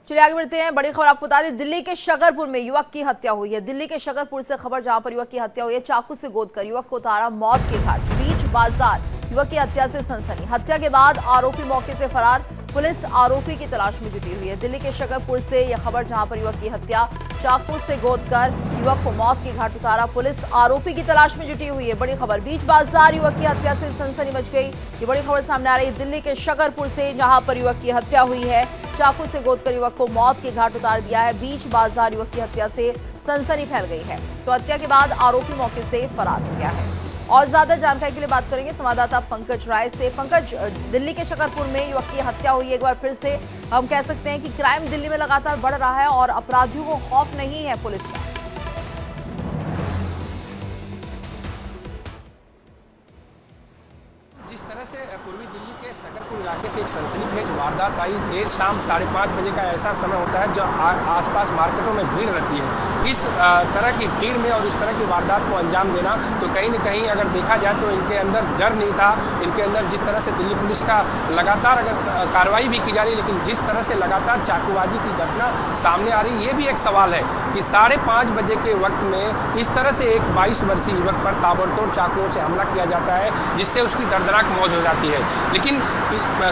चलिए आगे बढ़ते हैं। बड़ी खबर आपको बता दें, दिल्ली के शकरपुर में युवक की हत्या हुई है। दिल्ली के शकरपुर से खबर, जहां पर युवक की हत्या हुई है। चाकू से गोदकर युवक को उतारा मौत के घाट। बीच बाजार युवक की हत्या से सनसनी। हत्या के बाद आरोपी मौके से फरार। पुलिस आरोपी की तलाश में जुटी हुई है। दिल्ली के शकरपुर से यह खबर, जहां पर युवक की हत्या, चाकू से गोदकर युवक को मौत के घाट उतारा। पुलिस आरोपी की तलाश में जुटी हुई है। बड़ी खबर, बीच बाजार युवक की हत्या से सनसनी मच गई। ये बड़ी खबर सामने आ रही है दिल्ली के शकरपुर से, जहां पर युवक की हत्या हुई है। चाकू से गोदकर युवक को मौत के घाट उतार दिया है। बीच बाजार युवक की हत्या से सनसनी फैल गई है। तो हत्या के बाद आरोपी मौके से फरार हो गया है। और ज्यादा जानकारी के लिए बात करेंगे संवाददाता पंकज राय से। पंकज, दिल्ली के शकरपुर में युवक की हत्या हुई है। एक बार फिर से हम कह सकते हैं कि क्राइम दिल्ली में लगातार बढ़ रहा है और अपराधियों को खौफ नहीं है पुलिस का। जिस तरह से पूर्वी दिल्ली के शकरपुर इलाके से एक सनसनीखेज वारदात आई, देर शाम 5:30 बजे का ऐसा समय होता है जब आसपास मार्केटों में भीड़ रहती है। इस तरह की भीड़ में और इस तरह की वारदात को अंजाम देना, तो कहीं न कहीं अगर देखा जाए तो इनके अंदर डर नहीं था। इनके अंदर जिस तरह से दिल्ली पुलिस का लगातार अगर कार्रवाई भी की जा रही है, लेकिन जिस तरह से लगातार चाकूबाजी की घटना सामने आ रही है, ये भी एक सवाल है कि 5:30 बजे के वक्त में इस तरह से एक 22 वर्षीय युवक पर ताबड़तोड़ चाकुओं से हमला किया जाता है, जिससे उसकी दर्दनाक मौत हो जाती है। लेकिन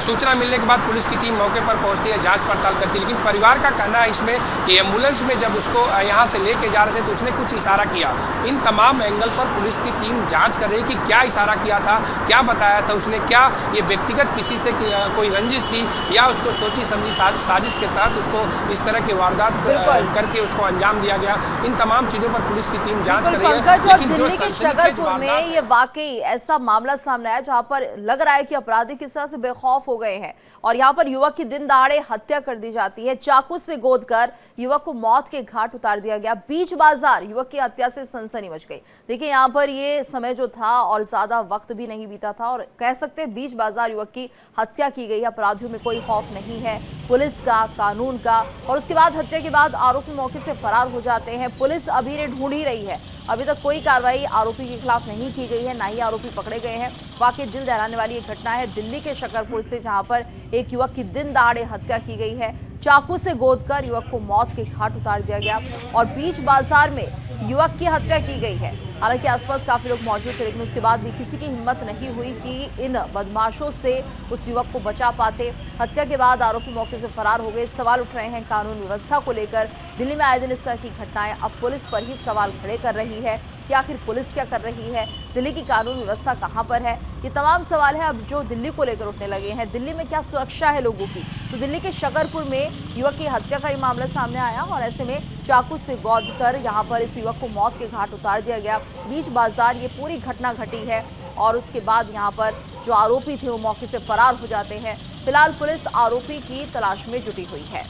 सूचना मिलने के बाद पुलिस की टीम मौके पर पहुंचती है, जांच पड़ताल करती है। लेकिन परिवार का कहना है इसमें कि एम्बुलेंस में जब उसको यहाँ से लेके जा रहे थे तो उसने कुछ इशारा किया। इन तमाम एंगल पर पुलिस की टीम जांच कर रही है कि क्या इशारा किया था, क्या बताया था उसने, क्या ये व्यक्तिगत किसी से कोई रंजिश थी या उसको सोची समझी साजिश के तहत उसको इस तरह की वारदात करके उसको अंजाम दिया गया। इन तमाम चीजों पर पुलिस की टीम जांच कर रही है। लेकिन दिल्ली के शकरपुर में ये वाकई ऐसा मामला सामने आया जहां पर लग रहा है कि अपराधी किस तरह से बेखौफ हो गए हैं और यहाँ पर युवक की दिन दहाड़े हत्या कर दी जाती है। चाकू से गोदकर युवक को मौत के घाट उतार दिया गया। बीच बाजार युवक की हत्या से सनसनी मच गई। देखिए यहाँ पर ये समय जो था और ज्यादा वक्त भी नहीं बीता था और कह सकते हैं बीच बाजार युवक की हत्या की गई। अपराधियों में कोई खौफ नहीं है पुलिस का, कानून का। और उसके बाद हत्या के बाद आरोपी मौके से फरार हो जाते हैं। पुलिस अभी ने ढूंढ ही रही है। अभी तक कोई कार्रवाई आरोपी के खिलाफ नहीं की गई है, ना ही आरोपी पकड़े गए हैं। वाकई दिल दहलाने वाली एक घटना है दिल्ली के शकरपुर से, जहां पर एक युवक की दिन दहाड़े हत्या की गई है। चाकू से गोदकर युवक को मौत के घाट उतार दिया गया और बीच बाजार में युवक की हत्या की गई है। हालांकि आसपास काफी लोग मौजूद थे, लेकिन उसके बाद भी किसी की हिम्मत नहीं हुई कि इन बदमाशों से उस युवक को बचा पाते। हत्या के बाद आरोपी मौके से फरार हो गए। सवाल उठ रहे हैं कानून व्यवस्था को लेकर। दिल्ली में आए दिन इस तरह की घटनाएं अब पुलिस पर ही सवाल खड़े कर रही है कि आखिर पुलिस क्या कर रही है, दिल्ली की कानून व्यवस्था कहां पर है। ये तमाम सवाल है अब जो दिल्ली को लेकर उठने लगे हैं। दिल्ली में क्या सुरक्षा है लोगों की। तो दिल्ली के शकरपुर में युवक की हत्या का ये मामला सामने आया और ऐसे में चाकू से गोदकर यहाँ पर इस युवक को मौत के घाट उतार दिया गया। बीच बाजार ये पूरी घटना घटी है और उसके बाद यहाँ पर जो आरोपी थे वो मौके से फरार हो जाते हैं। फिलहाल पुलिस आरोपी की तलाश में जुटी हुई है,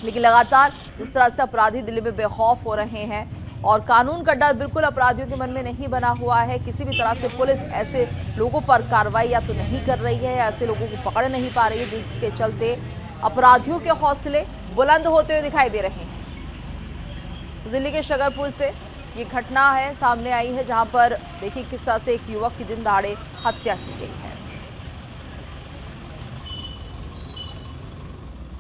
लेकिन लगातार जिस तरह से अपराधी दिल्ली में बेखौफ हो रहे हैं और कानून का डर बिल्कुल अपराधियों के मन में नहीं बना हुआ है। किसी भी तरह से पुलिस ऐसे लोगों पर कार्रवाई या तो नहीं कर रही है, ऐसे लोगों को पकड़ नहीं पा रही है, जिसके चलते अपराधियों के हौसले बुलंद होते हुए दिखाई दे रहे हैं। तो दिल्ली के शकरपुर से ये घटना है सामने आई है, जहां पर देखिए किस तरह से एक युवक की दिन दहाड़े हत्या की गई है।